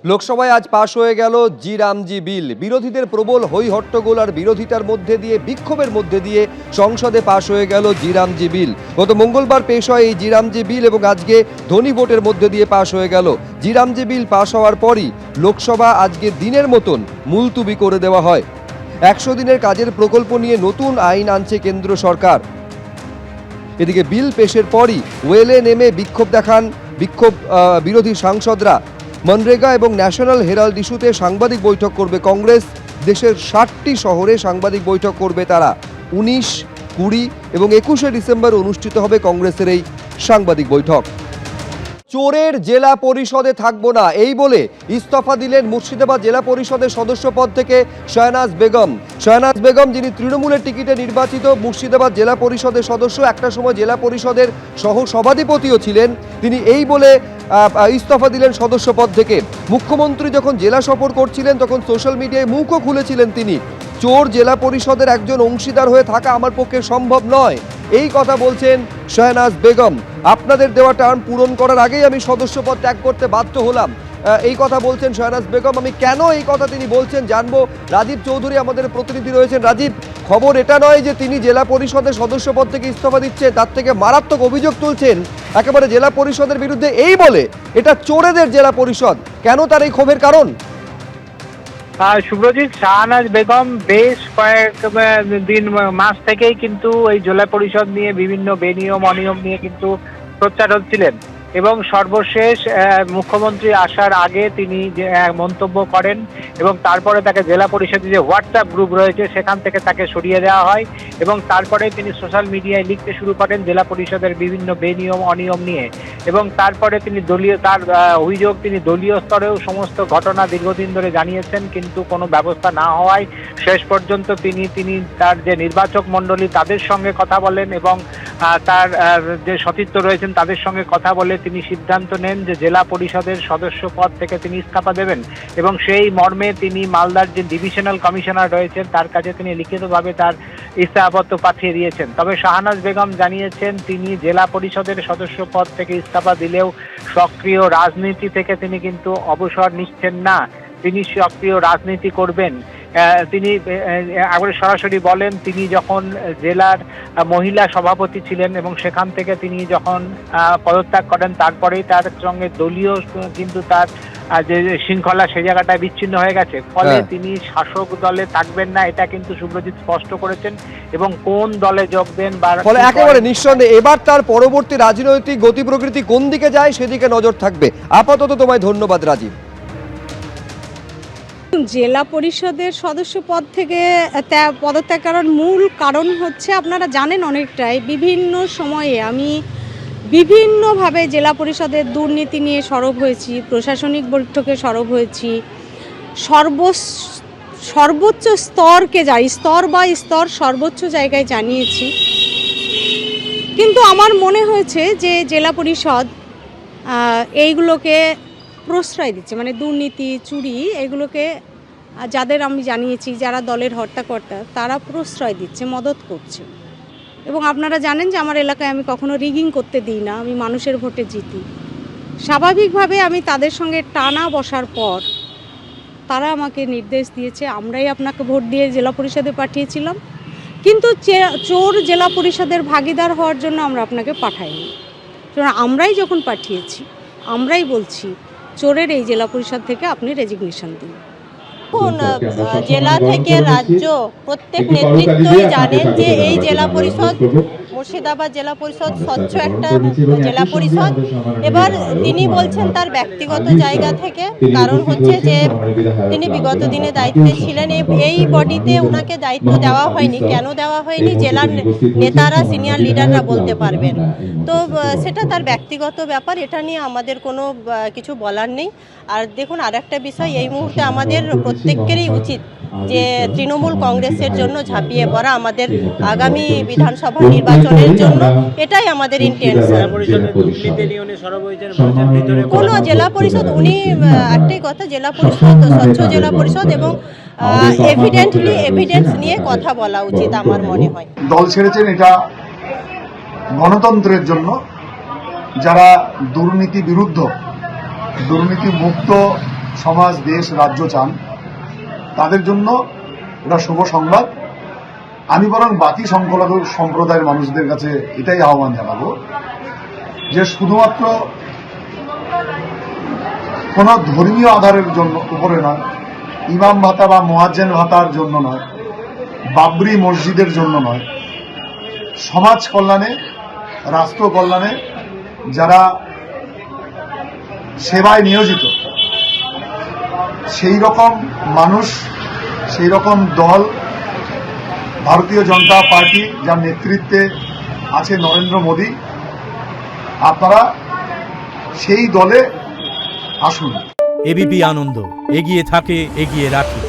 লোকসভায় আজ পাশ হয়ে গেল জি রামজি বিল। বিরোধীদের প্রবল হই হট্টগোল আর বিরোধিতার মধ্যে দিয়ে বিক্ষোভের মধ্যে দিয়ে সংসদে পাশ হয়ে গেল জি রামজি বিল। গত মঙ্গলবার পেশ হয় এই জি রামজি বিল এবং আজকে ধ্বনি ভোটের মধ্যে দিয়ে পাশ হয়ে গেল। জি রামজি বিল পাশ হওয়ার পরই লোকসভা আজকে দিনের মতন মুলতুবি করে দেওয়া হয়। 100 দিনের কাজের প্রকল্প নিয়ে নতুন আইন আনছে কেন্দ্র সরকার। এদিকে বিল পেশের পরই ওয়েলে নেমে বিক্ষোভ দেখান বিরোধী সাংসদরা। মনরেগা এবং ন্যাশনাল হেরাল্ড ইস্যুতে সাংবাদিক বৈঠক করবে কংগ্রেস। দেশের 60টি শহরে সাংবাদিক বৈঠক করবে তারা। 19, 20 এবং 21শে ডিসেম্বর অনুষ্ঠিত হবে কংগ্রেসের এই সাংবাদিক বৈঠক। চোরের জেলা পরিষদে থাকবো না এই বলে ইস্তফা দিলেন মুর্শিদাবাদ জেলা পরিষদের সদস্য পদ থেকে শাহনাজ বেগম। শাহনাজ বেগম, যিনি তৃণমূলের টিকিটে নির্বাচিত মুর্শিদাবাদ জেলা পরিষদের সদস্য, একটা সময় জেলা পরিষদের সহ সভাধিপতিও ছিলেন, তিনি এই বলে ইস্তফা দিলেন সদস্য পদ থেকে। মুখ্যমন্ত্রী যখন জেলা সফর করছিলেন তখন সোশ্যাল মিডিয়ায় মুখও খুলেছিলেন তিনি। চোর জেলা পরিষদের একজন অংশীদার হয়ে থাকা আমার পক্ষে সম্ভব নয়, এই কথা বলছেন শাহনাজ বেগম। আপনাদের দেওয়া টার্ম পূরণ করার আগেই আমি সদস্য পদ ত্যাগ করতে বাধ্য হলাম, এই কথা বলছেন শাহনাজ বেগম। আমি কেন এই কথা তিনি বলছেন জানবো। রাজীব চৌধুরী আমাদের প্রতিনিধি রয়েছেন। রাজীব, খবর এটা নয় যে তিনি জেলা পরিষদের সদস্য পদ থেকে ইস্তফা দিচ্ছেন, তার থেকে মারাত্মক অভিযোগ তুলছেন একেবারে জেলা পরিষদের বিরুদ্ধে, এই বলে এটা চোরেদের জেলা পরিষদ। কেন তার এই ক্ষোভের কারণ? শুভ্রজিৎ, শাহনাজ বেগম বেশ কয়েক মাস থেকেই কিন্তু এই জেলা পরিষদ নিয়ে বিভিন্ন বেনিয়ম অনিয়ম নিয়ে কিন্তু সোচ্চার হচ্ছিলেন এবং সর্বশেষ মুখ্যমন্ত্রী আসার আগে তিনি যে মন্তব্য করেন এবং তারপরে তাকে জেলা পরিষদের যে হোয়াটসঅ্যাপ গ্রুপ রয়েছে সেখান থেকে তাকে সরিয়ে দেওয়া হয় এবং তারপরে তিনি সোশ্যাল মিডিয়ায় লিখতে শুরু করেন জেলা পরিষদের বিভিন্ন বেনিয়ম অনিয়ম নিয়ে এবং তারপরে তিনি তার অভিযোগ তিনি দলীয় স্তরেও সমস্ত ঘটনা দীর্ঘদিন ধরে জানিয়েছেন, কিন্তু কোনো ব্যবস্থা না হওয়ায় শেষ পর্যন্ত তিনি তার যে নির্বাচক মণ্ডলী তাদের সঙ্গে কথা বলেন এবং তার যে সতীর্থ রয়েছেন তাদের সঙ্গে কথা বলে তিনি সিদ্ধান্ত নেন যে জেলা পরিষদের সদস্য পদ থেকে তিনি ইস্তফা দেবেন এবং সেই মর্মে তিনি মালদার যে ডিভিশনাল কমিশনার রয়েছেন তার কাছে তিনি লিখিতভাবে তার ইস্তফাপত্র পাঠিয়ে দিয়েছেন। তবে শাহনাজ বেগম জানিয়েছেন তিনি জেলা পরিষদের সদস্য পদ থেকে ইস্তফা দিলেও সক্রিয় রাজনীতি থেকে তিনি কিন্তু অবসর নিচ্ছেন না, তিনি সক্রিয় রাজনীতি করবেন। তিনি একবারে সরাসরি বলেন তিনি যখন জেলার মহিলা সভাপতি ছিলেন এবং সেখান থেকে তিনি যখন পদত্যাগ করেন তারপরেই তার সঙ্গে দলীয় কিন্তু তার যে শৃঙ্খলা সেই জায়গাটায় বিচ্ছিন্ন হয়ে গেছে, ফলে তিনি শাসক দলে থাকবেন না, এটা কিন্তু শুভ্রজিৎ স্পষ্ট করেছেন এবং কোন দলে যোগ দেন বা ফলে একেবারে নিঃসন্দেহে এবার তার পরবর্তী রাজনৈতিক গতি প্রকৃতি কোন দিকে যায় সেদিকে নজর থাকবে। আপাতত তোমায় ধন্যবাদ রাজীব। জেলা পরিষদের সদস্য পদ থেকে পদত্যাগ করার মূল কারণ হচ্ছে আপনারা জানেন অনেকটাই, বিভিন্ন সময়ে আমি বিভিন্নভাবে জেলা পরিষদের দুর্নীতি নিয়ে সরব হয়েছি, প্রশাসনিক বৈঠকে সরব হয়েছি, সর্বোচ্চ স্তরকে স্তর সর্বোচ্চ জায়গায় জানিয়েছি। কিন্তু আমার মনে হয়েছে যে জেলা পরিষদ এইগুলোকে প্রশ্রয় দিচ্ছে, মানে দুর্নীতি চুরি এগুলোকে যাদের আমি জানিয়েছি যারা দলের হর্তাকর্তা তারা প্রশ্রয় দিচ্ছে, মদত করছে। এবং আপনারা জানেন যে আমার এলাকায় আমি কখনো রিগিং করতে দিই না, আমি মানুষের ভোটে জিতি। স্বাভাবিকভাবে আমি তাদের সঙ্গে টানা বসার পর তারা আমাকে নির্দেশ দিয়েছে আমরাই আপনাকে ভোট দিয়ে জেলা পরিষদে পাঠিয়েছিলাম, কিন্তু চোর জেলা পরিষদের ভাগিদার হওয়ার জন্য আমরা আপনাকে পাঠাইনি। আমরাই যখন পাঠিয়েছি আমরাই বলছি চোরের এই জেলা পরিষদ থেকে আপনি রেজিগনেশন দিন। এখন জেলা থেকে রাজ্য প্রত্যেক নেতৃত্বই জানেন যে এই জেলা পরিষদ মুর্শিদাবাদ জেলা পরিষদ স্বচ্ছ একটা জেলা পরিষদ। এবার তিনি বলছেন তার ব্যক্তিগত জায়গা থেকে, কারণ হচ্ছে যে তিনি বিগত দিনে দায়িত্বে ছিলেন, এই বডিতে ওনাকে দায়িত্ব দেওয়া হয়নি। কেন দেওয়া হয়নি জেলার নেতারা সিনিয়র লিডাররা বলতে পারবেন, তো সেটা তার ব্যক্তিগত ব্যাপার, এটা নিয়ে আমাদের কোনো কিছু বলার নেই। আর দেখুন আরেকটা বিষয়, এই মুহূর্তে আমাদের প্রত্যেকেরই উচিত যে তৃণমূল কংগ্রেসের জন্য ঝাঁপিয়ে পড়া, আমাদের আগামী বিধানসভা নির্বাচনের জন্য এটাই আমাদের ইন্টেনশন। কোনো জেলা পরিষদ উনি একটাই কথা, জেলা পরিষদ স্বচ্ছ জেলা পরিষদ এবং এভিডেন্স নিয়ে কথা বলা উচিত আমার মনে হয়। দল ছেড়েছেন এটা গণতন্ত্রের জন্য, যারা দুর্নীতি বিরুদ্ধ দুর্নীতি মুক্ত সমাজ, দেশ, রাজ্য চান, তাদের জন্য এটা শুভ সংবাদ। আমি বরং বাকি সংখ্যালঘু সম্প্রদায়ের মানুষদের কাছে এটাই আহ্বান জানাবো যে শুধুমাত্র কোন ধর্মীয় আধারের জন্য উপরে নয়, ইমাম ভাতা বা মুয়াজ্জিন ভাতার জন্য নয়, বাবরি মসজিদের জন্য নয়, সমাজ কল্যাণে, রাষ্ট্র কল্যাণে যারা সেবায় নিয়োজিত সেই রকম মানুষ, সেই রকম দল, ভারতীয় জনতা পার্টি যার নেতৃত্বে আছে নরেন্দ্র মোদী, আপনারা সেই দলে আসুন। এবিপি আনন্দ, এগিয়ে থাকে, এগিয়ে রাখে।